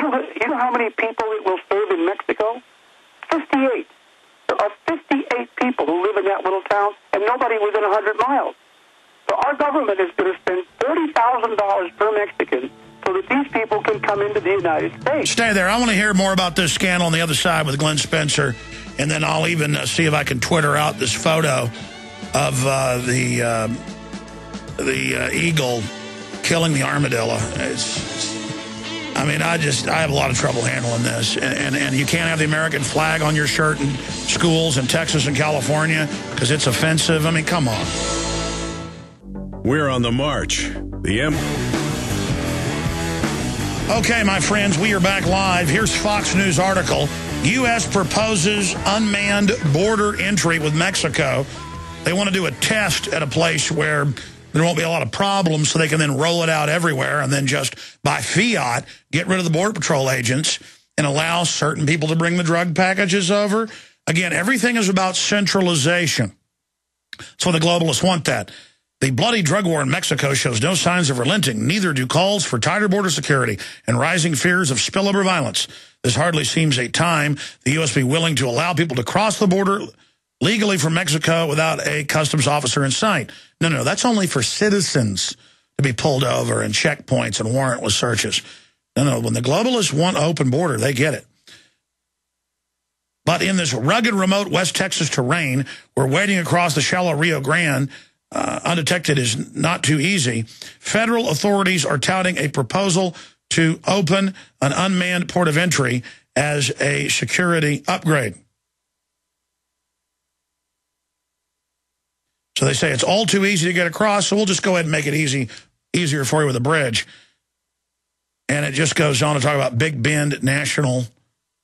You know how many people it will serve in Mexico? 58. There are 58 people who live in that little town, and nobody within 100 miles. So our government is going to spend $30,000 per Mexican so that these people can come into the United States. Stay there. I want to hear more about this scandal on the other side with Glenn Spencer, and then I'll even see if I can Twitter out this photo of the eagle killing the armadillo. I mean, I have a lot of trouble handling this. And you can't have the American flag on your shirt in schools in Texas and California because it's offensive. I mean, come on. We're on the march. Okay, my friends, we are back live. Here's Fox News article. U.S. proposes unmanned border entry with Mexico. They want to do a test at a place where there won't be a lot of problems so they can then roll it out everywhere and then just by fiat get rid of the Border Patrol agents and allow certain people to bring the drug packages over. Again, everything is about centralization. So the globalists want that. The bloody drug war in Mexico shows no signs of relenting. Neither do calls for tighter border security and rising fears of spillover violence. This hardly seems a time the U.S. be willing to allow people to cross the border legally from Mexico without a customs officer in sight. No, that's only for citizens to be pulled over and checkpoints and warrantless searches. No, when the globalists want open border, they get it. But in this rugged, remote West Texas terrain, where wading across the shallow Rio Grande undetected is not too easy, federal authorities are touting a proposal to open an unmanned port of entry as a security upgrade. So they say it's all too easy to get across, so we'll just go ahead and make it easier for you with a bridge. And it just goes on to talk about Big Bend National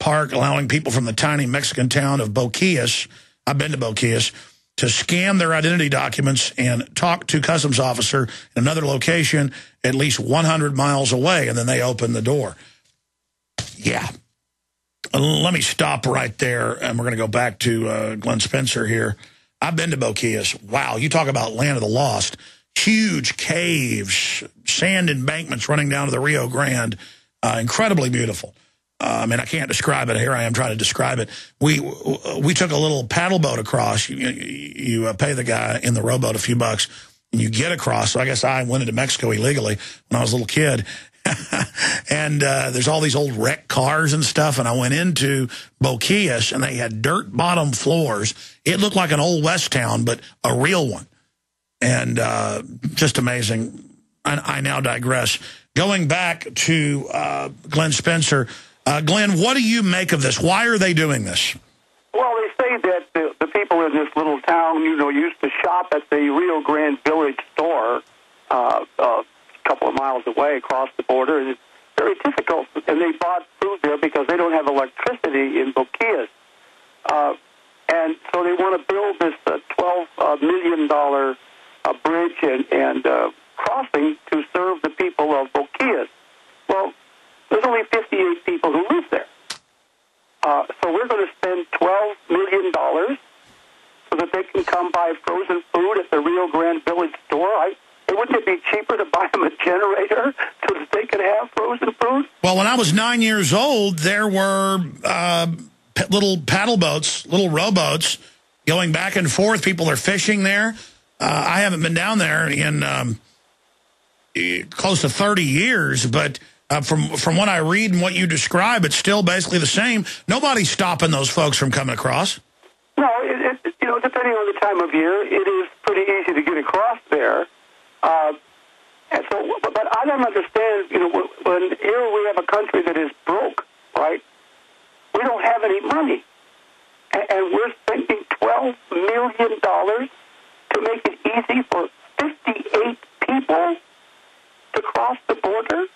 Park, allowing people from the tiny Mexican town of Boquillas, I've been to Boquillas, to scan their identity documents and talk to customs officer in another location at least 100 miles away, and then they open the door. Yeah. Let me stop right there, and we're going to go back to Glenn Spencer here. I've been to Boquillas. Wow, you talk about land of the lost. Huge caves, sand embankments running down to the Rio Grande. Incredibly beautiful. I mean, I can't describe it. Here I am trying to describe it. We took a little paddle boat across. You pay the guy in the rowboat a few bucks, and you get across. So I guess I went into Mexico illegally when I was a little kid. And there's all these old wrecked cars and stuff. And I went into Boquillas, and they had dirt bottom floors. It looked like an old West town, but a real one. And just amazing. I now digress. Going back to Glenn Spencer. Glenn, what do you make of this? Why are they doing this? Well, they say that the people in this little town, used to shop at the Rio Grande Village store a couple of miles away across the border, and it's very difficult. And they bought food there because they don't have electricity in Boquillas. And so they want to build this $12 million bridge and crossing to serve the people of Boquillas. Well, there's only 58 people who live there. So we're going to spend $12 million so that they can come buy frozen food at the Rio Grande Village store. Wouldn't it be cheaper to buy them a generator so that they could have frozen food? Well, when I was 9 years old, there were little paddle boats, little rowboats going back and forth. People are fishing there. I haven't been down there in close to 30 years, but from what I read and what you describe, it's still basically the same. Nobody's stopping those folks from coming across. No, depending on the time of year, it is pretty easy to get across there. And so, but I don't understand, when here we have a country that is broke, right? We don't have any money. And we're spending $12 million to make it easy for 58 people to cross the border?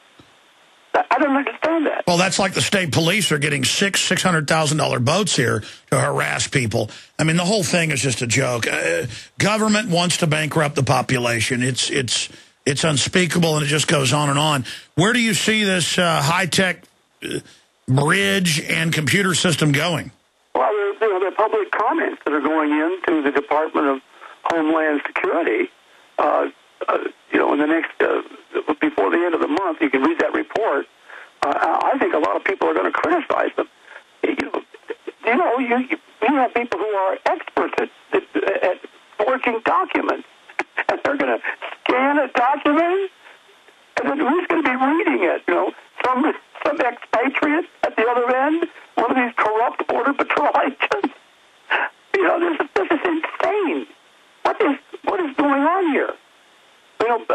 I don't understand that. Well, that's like the state police are getting $600,000 boats here to harass people. I mean, the whole thing is just a joke. Government wants to bankrupt the population. It's unspeakable, and it just goes on and on. Where do you see this high-tech bridge and computer system going? Well, there are public comments that are going into the Department of Homeland Security. In the next, before the end of the month, you can read that report. I think a lot of people are going to criticize them. You have people who are experts at forging documents, and they're going to scan a document, and then who's going to be reading it? Some expatriate at the other end, one of these corrupt Border Patrol agents. This is insane. What is going on here? Help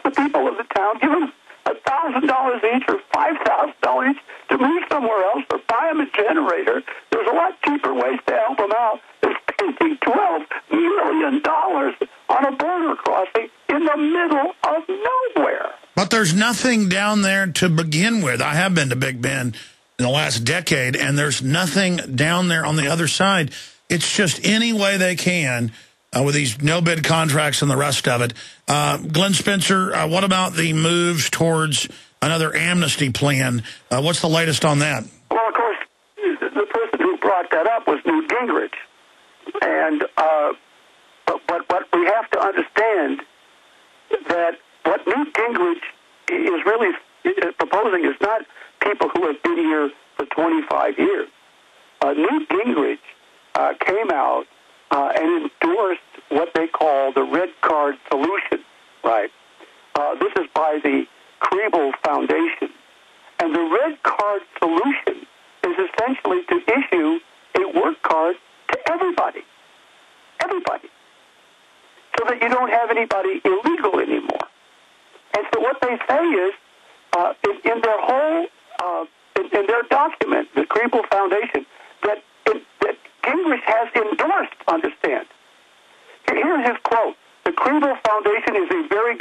the people of the town. Give them $1,000 each or $5,000 each to move somewhere else, or buy them a generator. There's a lot cheaper ways to help them out than spending $12 million on a border crossing in the middle of nowhere. But there's nothing down there to begin with. I have been to Big Bend in the last decade, and there's nothing down there on the other side. It's just any way they can with these no-bid contracts and the rest of it. Glenn Spencer, what about the moves towards another amnesty plan? What's the latest on that? Well, of course, the person who brought that up was Newt Gingrich. And but we have to understand that what Newt Gingrich is really proposing is not people who have been here for 25 years. Newt Gingrich came out and endorsed what they call the red card solution, right? This is by the Kriebel Foundation. And the red card solution is essentially to issue a work card to everybody, so that you don't have anybody illegal anymore. And so what they say is, in their whole, in their document, the Kriebel Foundation, that Gingrich has endorsed, understand. Here's his quote. The Kriebel Foundation has a very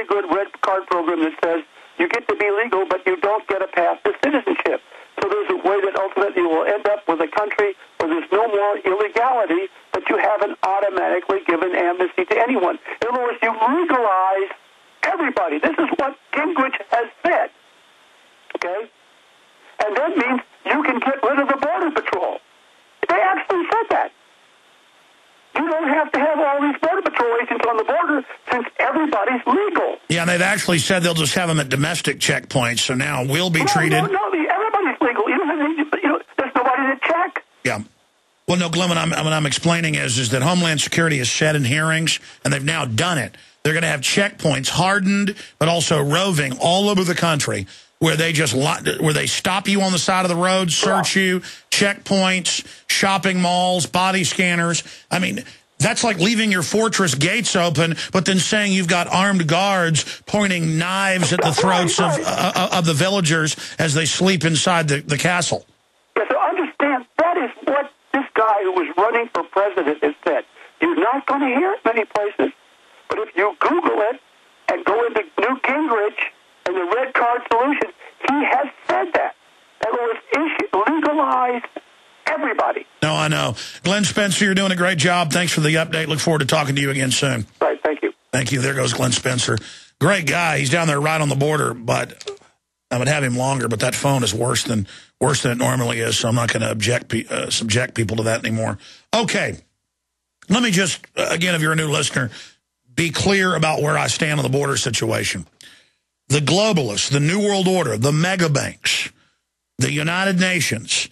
good red card program that says you get to be legal, but you don't get a path to citizenship. So there's a way that ultimately you will end up with a country where there's no more illegality, but you haven't automatically given amnesty to anyone. In other words, you legalize everybody. This is what Gingrich has said. Okay? And that means you can get rid of the Border Patrol. They actually said that. You don't have to have all these Border Patrol agents on the border since everybody's legal. Yeah, and they've actually said they'll just have them at domestic checkpoints, so now we'll be treated... No, everybody's legal. There's nobody to check. Yeah. Well, no, Glenn, what I'm explaining is that Homeland Security has said in hearings, and they've now done it, they're going to have checkpoints hardened, but also roving all over the country, where they stop you on the side of the road, search you, checkpoints, shopping malls, body scanners. I mean, that's like leaving your fortress gates open, but then saying you've got armed guards pointing knives at the throats of the villagers as they sleep inside the castle. Yeah, so understand, that is what this guy who was running for president has said. You're not going to hear it many places, but if you Google it and go into Newt Gingrich and the red card solution, he has said that. That was legalize everybody. No, I know. Glenn Spencer, you're doing a great job. Thanks for the update. Look forward to talking to you again soon. Right, thank you. Thank you. There goes Glenn Spencer. Great guy. He's down there right on the border, but I would have him longer, but that phone is worse than it normally is, so I'm not going to subject people to that anymore. Okay. Let me just, again, if you're a new listener, be clear about where I stand on the border situation. The globalists, the New World Order, the mega banks, the United Nations,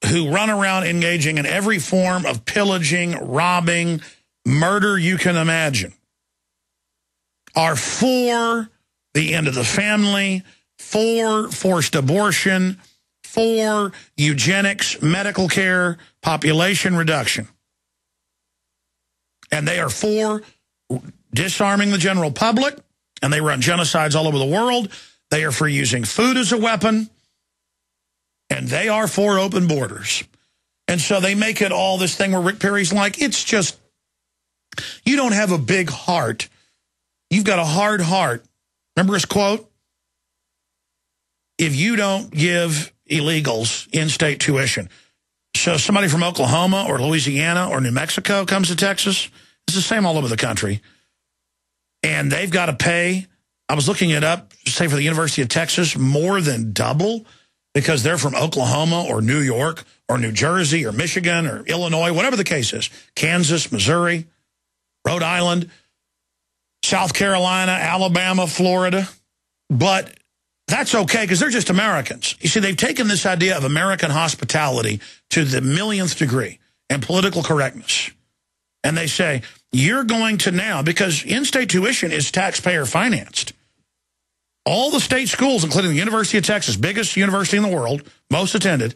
who run around engaging in every form of pillaging, robbing, murder you can imagine, are for the end of the family, for forced abortion, for eugenics, medical care, population reduction. And they are for disarming the general public, and they run genocides all over the world. They are for using food as a weapon, and they are for open borders. And so they make it all this thing where Rick Perry's like, it's just, you don't have a big heart. You've got a hard heart. Remember his quote? If you don't give illegals in-state tuition. So somebody from Oklahoma or Louisiana or New Mexico comes to Texas. It's the same all over the country. And they've got to pay, I was looking it up, say for the University of Texas, more than double because they're from Oklahoma or New York or New Jersey or Michigan or Illinois, whatever the case is. Kansas, Missouri, Rhode Island, South Carolina, Alabama, Florida. But That's okay, because they're just Americans. You see, they've taken this idea of American hospitality to the millionth degree and political correctness. And they say, you're going to now, because in-state tuition is taxpayer financed. All the state schools, including the University of Texas, biggest university in the world, most attended,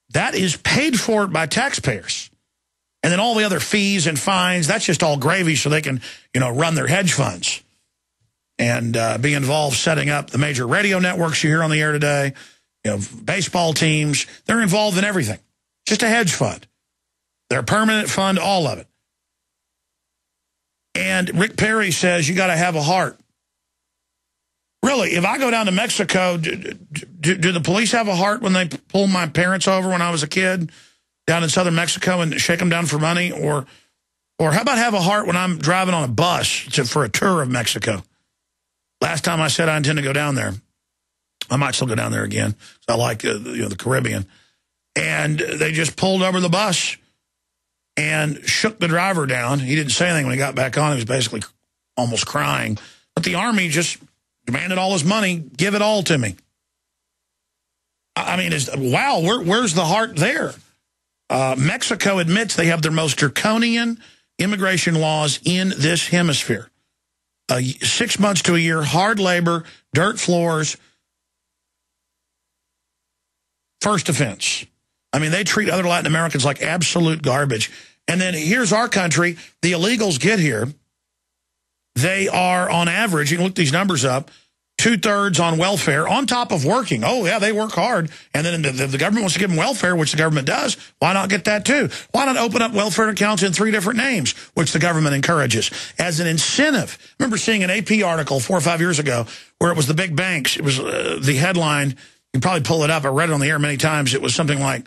that is paid for by taxpayers. And then all the other fees and fines, that's just all gravy so they can, run their hedge funds and be involved setting up the major radio networks you hear on the air today, baseball teams. They're involved in everything. Just a hedge fund. Their permanent fund, all of it. And Rick Perry says you got to have a heart. Really, if I go down to Mexico, do the police have a heart when they pull my parents over when I was a kid down in southern Mexico and shake them down for money? Or how about have a heart when I'm driving on a bus for a tour of Mexico? Last time I said I intend to go down there. I might still go down there again. I like the Caribbean. And they just pulled over the bus and shook the driver down. He didn't say anything when he got back on. He was basically almost crying. But the Army just demanded all his money, give it all to me. I mean, wow, where's the heart there? Mexico admits they have their most draconian immigration laws in this hemisphere. 6 months to a year, hard labor, dirt floors, first offense. I mean, they treat other Latin Americans like absolute garbage. And then here's our country. The illegals get here. They are, on average, you can look these numbers up, 2/3 on welfare, on top of working. Oh, yeah, they work hard. And then the government wants to give them welfare, which the government does. Why not get that, too? Why not open up welfare accounts in 3 different names, which the government encourages, as an incentive? I remember seeing an AP article 4 or 5 years ago where it was the big banks. It was the headline. You can probably pull it up. I read it on the air many times. It was something like,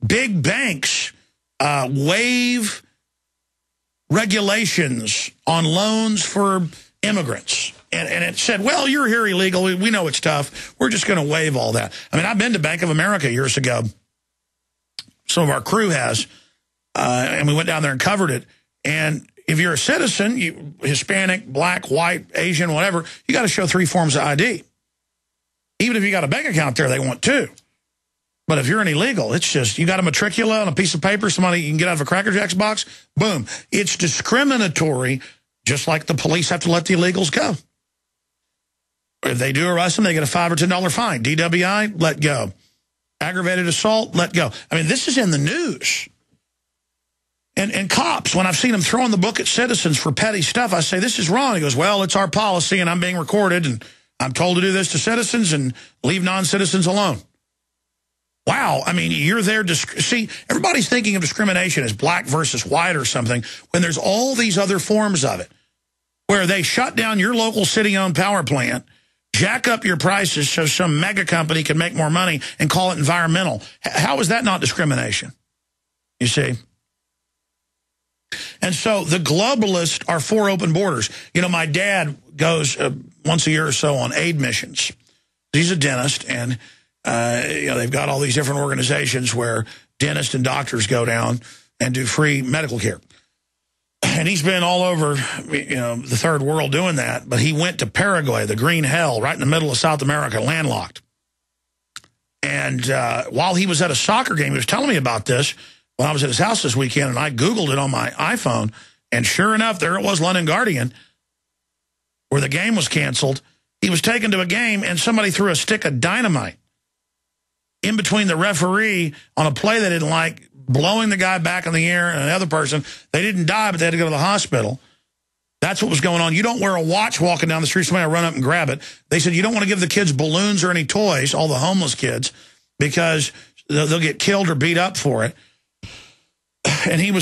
big banks waive regulations on loans for immigrants. And it said, well, you're here illegal. We know it's tough. We're just going to waive all that. I mean, I've been to Bank of America years ago. Some of our crew has. And we went down there and covered it. And if you're a citizen, Hispanic, black, white, Asian, whatever, you got to show 3 forms of ID. Even if you got a bank account there, they want 2. But if you're an illegal, it's just, you got a matricula on a piece of paper, somebody you can get out of a Cracker Jacks box, boom. It's discriminatory, just like the police have to let the illegals go. If they do arrest them, they get a $5 or $10 fine. DWI, let go. Aggravated assault, let go. I mean, this is in the news. And cops, when I've seen them throwing the book at citizens for petty stuff, I say, this is wrong. He goes, well, it's our policy, and I'm being recorded, and I'm told to do this to citizens and leave non-citizens alone. Wow, I mean, you're there to see, everybody's thinking of discrimination as black versus white or something, when there's all these other forms of it, where they shut down your local city-owned power plant, jack up your prices so some mega company can make more money and call it environmental. How is that not discrimination? You see? And so the globalists are for open borders. You know, my dad goes once a year or so on aid missions. He's a dentist, and they've got all these different organizations where dentists and doctors go down and do free medical care. And he's been all over, the third world doing that. But he went to Paraguay, the green hell, right in the middle of South America, landlocked. And while he was at a soccer game, he was telling me about this when I was at his house this weekend, and I Googled it on my iPhone. And sure enough, there it was, London Guardian, where the game was canceled. He was taken to a game, and somebody threw a stick of dynamite in between the referee on a play they didn't like, blowing the guy back in the air, and another person. They didn't die, but they had to go to the hospital. That's what was going on. You don't wear a watch walking down the street. Somebody will run up and grab it. They said you don't want to give the kids balloons or any toys, all the homeless kids, because they'll get killed or beat up for it. And he was